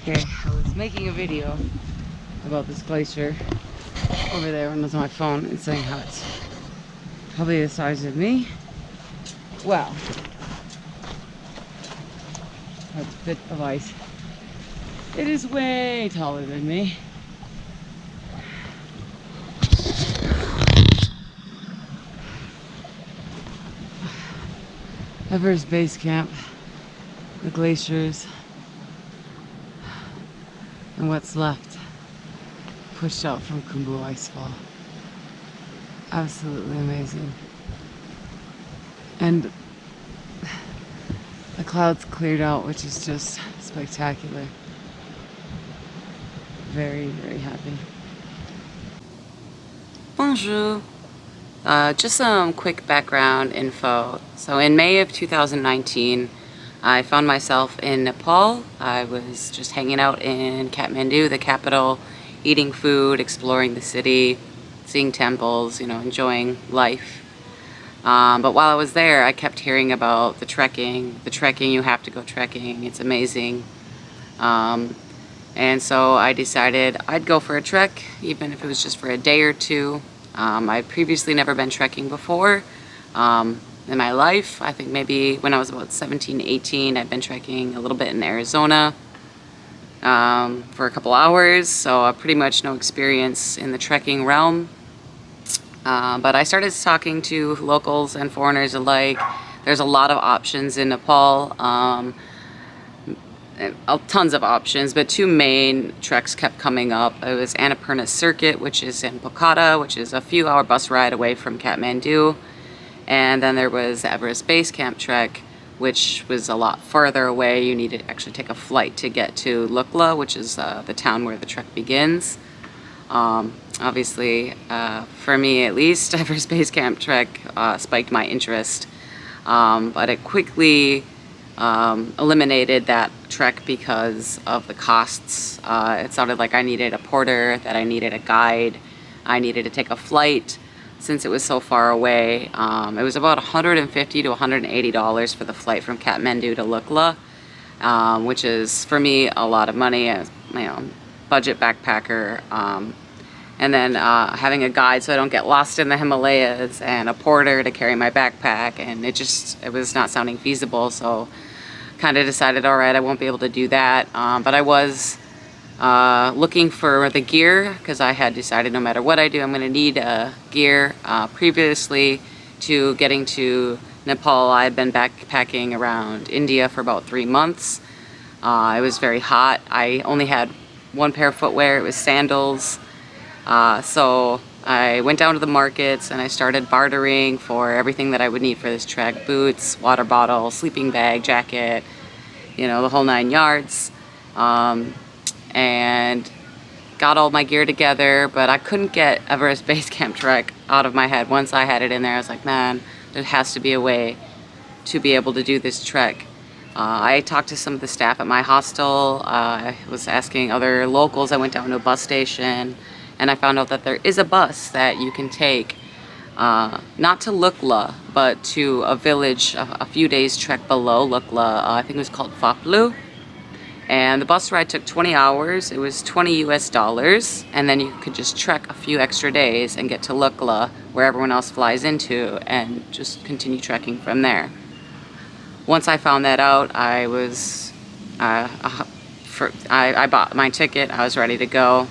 Okay, I was making a video about this glacier over there when I was on my phone and saying how it's probably the size of me. Wow. That's a bit of ice. It is way taller than me. Everest Base Camp, the glaciers, and what's left pushed out from Khumbu Icefall. Absolutely amazing. And the clouds cleared out, which is just spectacular. Very, very happy. Bonjour. Just some quick background info. So in May of 2019, I found myself in Nepal. I was just hanging out in Kathmandu, the capital, eating food, exploring the city, seeing temples, enjoying life. But while I was there, I kept hearing about the trekking. The trekking, you have to go trekking. It's amazing. And so I decided I'd go for a trek, even if it was just for a day or two. I'd previously never been trekking before in my life. I think maybe when I was about 17, 18, I'd been trekking a little bit in Arizona for a couple hours, so pretty much no experience in the trekking realm. But I started talking to locals and foreigners alike. There's a lot of options in Nepal. Tons of options, but two main treks kept coming up. It was Annapurna Circuit, which is in Pokhara, which is a few-hour bus ride away from Kathmandu. And then there was the Everest Base Camp trek, which was a lot farther away. You needed to actually take a flight to get to Lukla, which is the town where the trek begins. Obviously, for me at least, Everest Base Camp trek spiked my interest, but it quickly eliminated that trek because of the costs. It sounded like I needed a porter, that I needed a guide, I needed to take a flight since it was so far away. It was about $150 to $180 for the flight from Kathmandu to Lukla, which is for me a lot of money as budget backpacker. And then having a guide so I don't get lost in the Himalayas, and a porter to carry my backpack, and it was not sounding feasible, so kind of decided, all right, I won't be able to do that. But I was looking for the gear, because I had decided no matter what I do, I'm going to need gear. Previously to getting to Nepal, I had been backpacking around India for about 3 months. It was very hot. I only had one pair of footwear. It was sandals. So I went down to the markets and I started bartering for everything that I would need for this trek: boots, water bottle, sleeping bag, jacket, the whole 9 yards. And got all my gear together, but I couldn't get Everest Base Camp trek out of my head. Once I had it in there, I was like, man, there has to be a way to be able to do this trek. I talked to some of the staff at my hostel. I was asking other locals. I went down to a bus station, and I found out that there is a bus that you can take, not to Lukla, but to a village a few days trek below Lukla. I think it was called Phaplu. And the bus ride took 20 hours. It was $20 US, and then you could just trek a few extra days and get to Lukla, where everyone else flies into, and just continue trekking from there. Once I found that out, I bought my ticket. I was ready to go.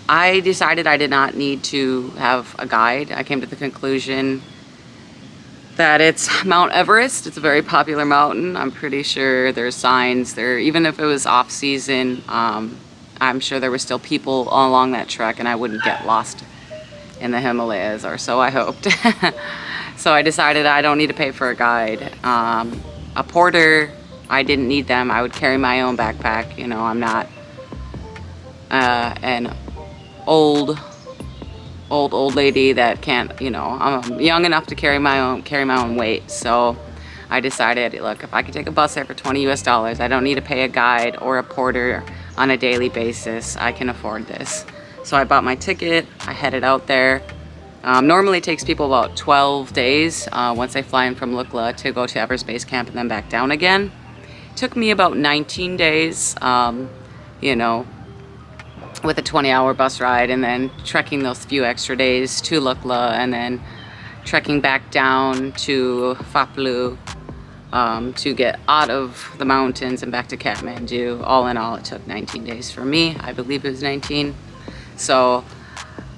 I decided I did not need to have a guide. I came to the conclusion that it's Mount Everest. It's a very popular mountain. I'm pretty sure there's signs there. Even if it was off season, I'm sure there were still people along that trek, and I wouldn't get lost in the Himalayas, or so I hoped. So I decided I don't need to pay for a guide. A porter, I didn't need them. I would carry my own backpack. I'm not an old lady that can't, I'm young enough to carry my own weight. So I decided, look, if I could take a bus there for $20 US, I don't need to pay a guide or a porter on a daily basis. I can afford this. So I bought my ticket. I headed out there. Normally it takes people about 12 days once they fly in from Lukla to go to Everest Base Camp and then back down again. Took me about 19 days, you know, with a 20-hour bus ride, and then trekking those few extra days to Lukla, and then trekking back down to Phaplu to get out of the mountains and back to Kathmandu. All in all, it took 19 days for me. I believe it was 19. So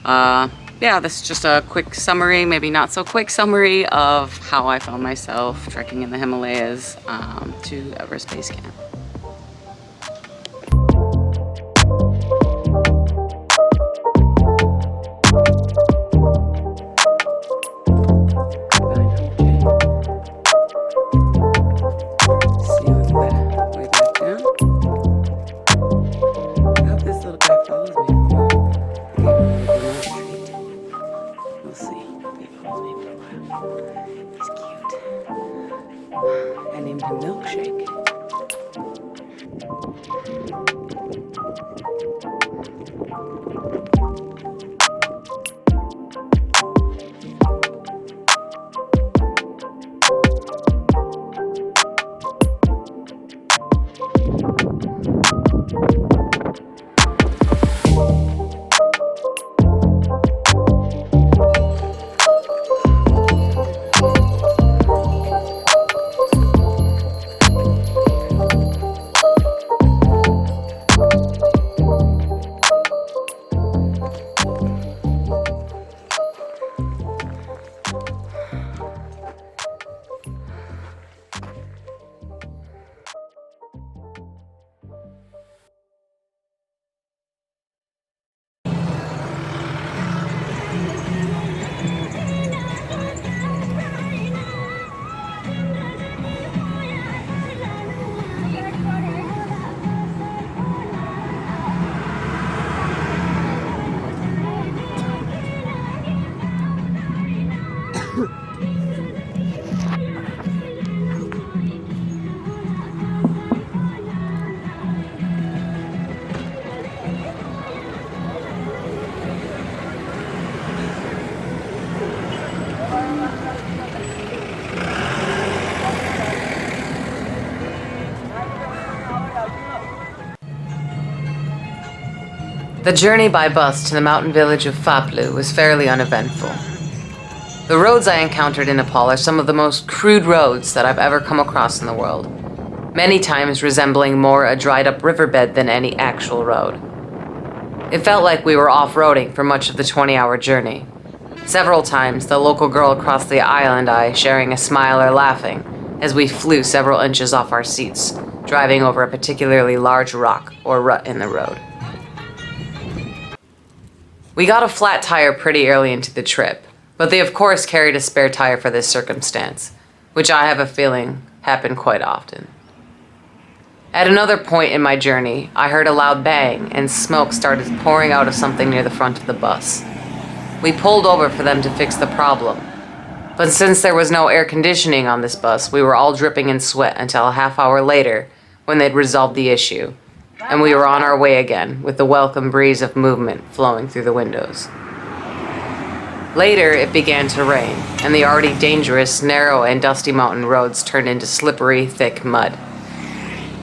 yeah, this is just a quick summary, maybe not so quick summary, of how I found myself trekking in the Himalayas to Everest Base Camp. I named him Milkshake. The journey by bus to the mountain village of Phaplu was fairly uneventful. The roads I encountered in Nepal are some of the most crude roads that I've ever come across in the world, many times resembling more a dried-up riverbed than any actual road. It felt like we were off-roading for much of the 20-hour journey. Several times, the local girl across the aisle and I sharing a smile or laughing as we flew several inches off our seats, driving over a particularly large rock or rut in the road. We got a flat tire pretty early into the trip, but they of course carried a spare tire for this circumstance, which I have a feeling happened quite often. At another point in my journey, I heard a loud bang and smoke started pouring out of something near the front of the bus. We pulled over for them to fix the problem, but since there was no air conditioning on this bus, we were all dripping in sweat until a half hour later when they'd resolved the issue, and we were on our way again with the welcome breeze of movement flowing through the windows. Later, it began to rain, and the already dangerous, narrow, and dusty mountain roads turned into slippery, thick mud.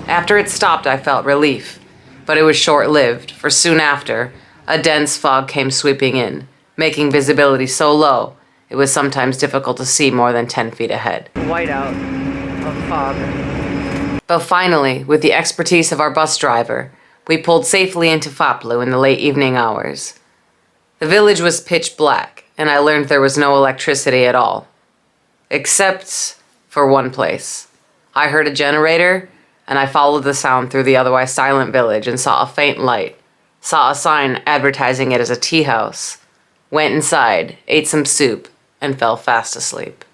After it stopped, I felt relief, but it was short-lived, for soon after, a dense fog came sweeping in, making visibility so low, it was sometimes difficult to see more than 10 feet ahead. Whiteout of fog. But finally, with the expertise of our bus driver, we pulled safely into Phaplu in the late evening hours. The village was pitch black, and I learned there was no electricity at all. Except for one place. I heard a generator, and I followed the sound through the otherwise silent village and saw a faint light, saw a sign advertising it as a tea house, went inside, ate some soup, and fell fast asleep.